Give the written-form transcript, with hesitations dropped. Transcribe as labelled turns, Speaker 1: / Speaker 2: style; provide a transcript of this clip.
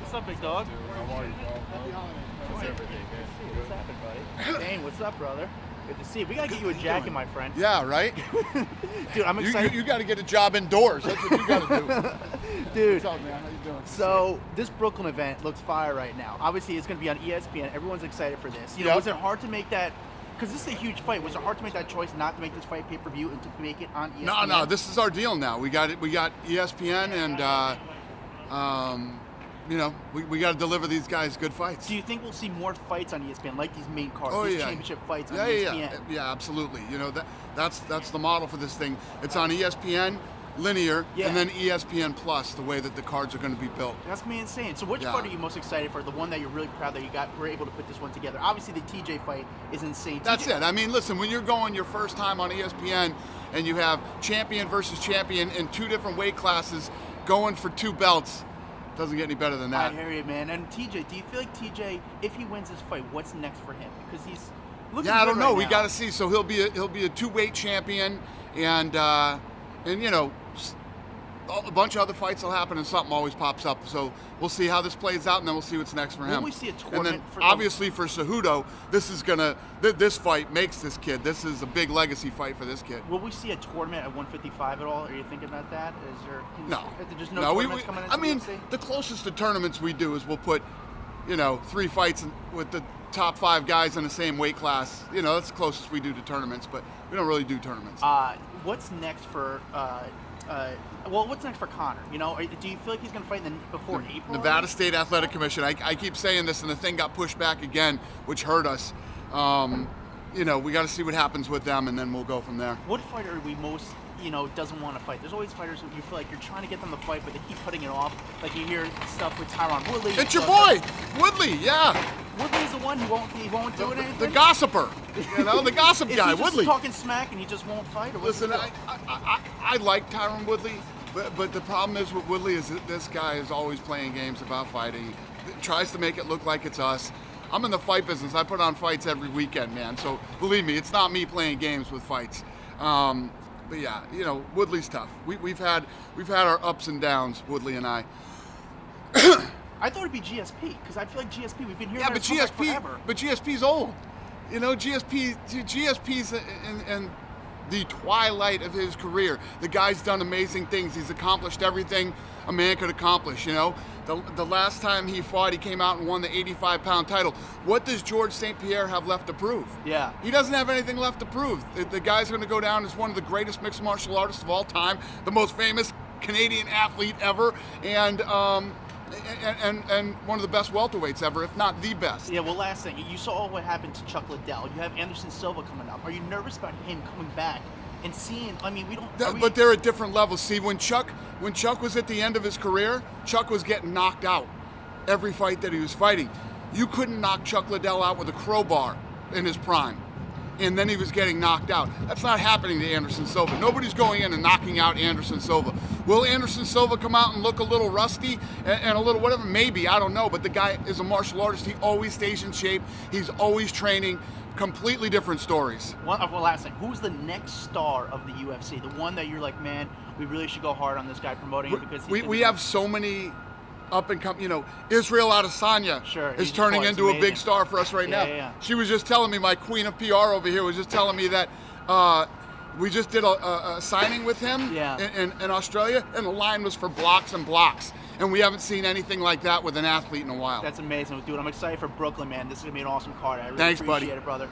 Speaker 1: What's up, big dog?
Speaker 2: How are you, dog? How's everything, man?
Speaker 1: What's happening, buddy? Dane, what's up, brother? Good to see you. We gotta get you a jacket, my friend.
Speaker 3: Yeah, right?
Speaker 1: Dude, I'm excited.
Speaker 3: You got to get a job indoors. That's what you got to do.
Speaker 1: Dude,
Speaker 3: What's up, man? How you doing?
Speaker 1: so this Brooklyn event looks fire right now. Obviously, it's going to be on ESPN. Everyone's excited for this. You know,
Speaker 3: Yep.
Speaker 1: was it hard to make that? Because this is a huge fight. Was it hard to make that choice not to make this fight pay-per-view and to make it on ESPN?
Speaker 3: No, this is our deal now. We got it. We got ESPN, and you know, we got to deliver these guys good fights.
Speaker 1: Do you think we'll see more fights on ESPN, like these main cards,
Speaker 3: Oh,
Speaker 1: these
Speaker 3: yeah.
Speaker 1: championship fights on
Speaker 3: Yeah,
Speaker 1: ESPN?
Speaker 3: yeah, absolutely. You know, that's the model for this thing. It's on ESPN, linear,
Speaker 1: Yeah.
Speaker 3: and then ESPN Plus. The way that the cards are going to be built.
Speaker 1: That's gonna be insane. So which
Speaker 3: Yeah.
Speaker 1: fight are you most excited for? The one that you're really proud that you were able to put this one together. Obviously, the TJ fight is insane.
Speaker 3: That's
Speaker 1: TJ
Speaker 3: it. I mean, listen, when you're going your first time on ESPN and you have champion versus champion in two different weight classes going for two belts, doesn't get any better than
Speaker 1: I
Speaker 3: that.
Speaker 1: hear you, man. And TJ, do you feel like TJ, if he wins this fight, what's next for him? Because he's looking
Speaker 3: Yeah, I
Speaker 1: good
Speaker 3: don't know.
Speaker 1: right
Speaker 3: We
Speaker 1: now.
Speaker 3: got to see. So he'll be a two-weight champion, and you know, a bunch of other fights will happen, and something always pops up. So we'll see how this plays out, and then we'll see what's next for
Speaker 1: Will
Speaker 3: him.
Speaker 1: we see a
Speaker 3: And
Speaker 1: tournament
Speaker 3: then
Speaker 1: for
Speaker 3: obviously for Cejudo, this fight makes this kid. This is a big legacy fight for this kid.
Speaker 1: Will we see a tournament at 155 at all? Are you thinking about that? Is there?
Speaker 3: No,
Speaker 1: There's no
Speaker 3: no.
Speaker 1: tournaments coming into
Speaker 3: I mean,
Speaker 1: UFC?
Speaker 3: the closest to tournaments we do is we'll put, you know, 3 fights with the top 5 guys in the same weight class. You know, that's the closest we do to tournaments, but we don't really do tournaments.
Speaker 1: What's next for? What's next for Conor? You know, do you feel like he's going to fight before April?
Speaker 3: Nevada State Athletic Commission. I keep saying this, and the thing got pushed back again, which hurt us. You know, we got to see what happens with them, and then we'll go from there.
Speaker 1: What fighter are we most, doesn't want to fight? There's always fighters who you feel like you're trying to get them to fight, but they keep putting it off. Like you hear stuff with Tyron Woodley.
Speaker 3: It's your boy, Woodley. Yeah,
Speaker 1: Woodley's the one who won't do anything.
Speaker 3: the gossiper. You know, the gossip
Speaker 1: Is
Speaker 3: guy,
Speaker 1: he just
Speaker 3: Woodley.
Speaker 1: talking smack and he just won't fight? Or what's
Speaker 3: Listen,
Speaker 1: the deal?
Speaker 3: I like Tyron Woodley, but the problem is with Woodley is that this guy is always playing games about fighting. He tries to make it look like it's us. I'm in the fight business. I put on fights every weekend, man. So believe me, it's not me playing games with fights. But yeah, you know, Woodley's tough. We've had our ups and downs, Woodley and I.
Speaker 1: I thought it'd be GSP because I feel like GSP. We've been hearing
Speaker 3: Yeah,
Speaker 1: about
Speaker 3: but
Speaker 1: his comeback forever.
Speaker 3: GSP's old. You know, GSP's in the twilight of his career. The guy's done amazing things. He's accomplished everything a man could accomplish. You know, the last time he fought, he came out and won the 85-pound title. What does George St. Pierre have left to prove?
Speaker 1: Yeah.
Speaker 3: He doesn't have anything left to prove. The guy's going to go down as one of the greatest mixed martial artists of all time, the most famous Canadian athlete ever, and one of the best welterweights ever, if not the best.
Speaker 1: Yeah, well, last thing, you saw what happened to Chuck Liddell. You have Anderson Silva coming up. Are you nervous about him coming back and seeing? I mean, we don't.
Speaker 3: But they're at different levels. See, when Chuck was at the end of his career, Chuck was getting knocked out every fight that he was fighting. You couldn't knock Chuck Liddell out with a crowbar in his prime. And then he was getting knocked out. That's not happening to Anderson Silva. Nobody's going in and knocking out Anderson Silva. Will Anderson Silva come out and look a little rusty and a little whatever? Maybe, I don't know. But the guy is a martial artist. He always stays in shape. He's always training. Completely different stories.
Speaker 1: Well, last thing, who's the next star of the UFC? The one that you're like, man, we really should go hard on this guy promoting him because
Speaker 3: we have so many up and come. You know, Israel Adesanya is turning into a big star for us right now.
Speaker 1: Yeah.
Speaker 3: She was just telling me, my queen of PR over here was just telling me that we just did a signing with him in Australia, and the line was for blocks and blocks. And we haven't seen anything like that with an athlete in a while.
Speaker 1: That's amazing, dude. I'm excited for Brooklyn, man. This is gonna be an awesome card. I really
Speaker 3: Thanks,
Speaker 1: appreciate
Speaker 3: buddy.
Speaker 1: it, brother.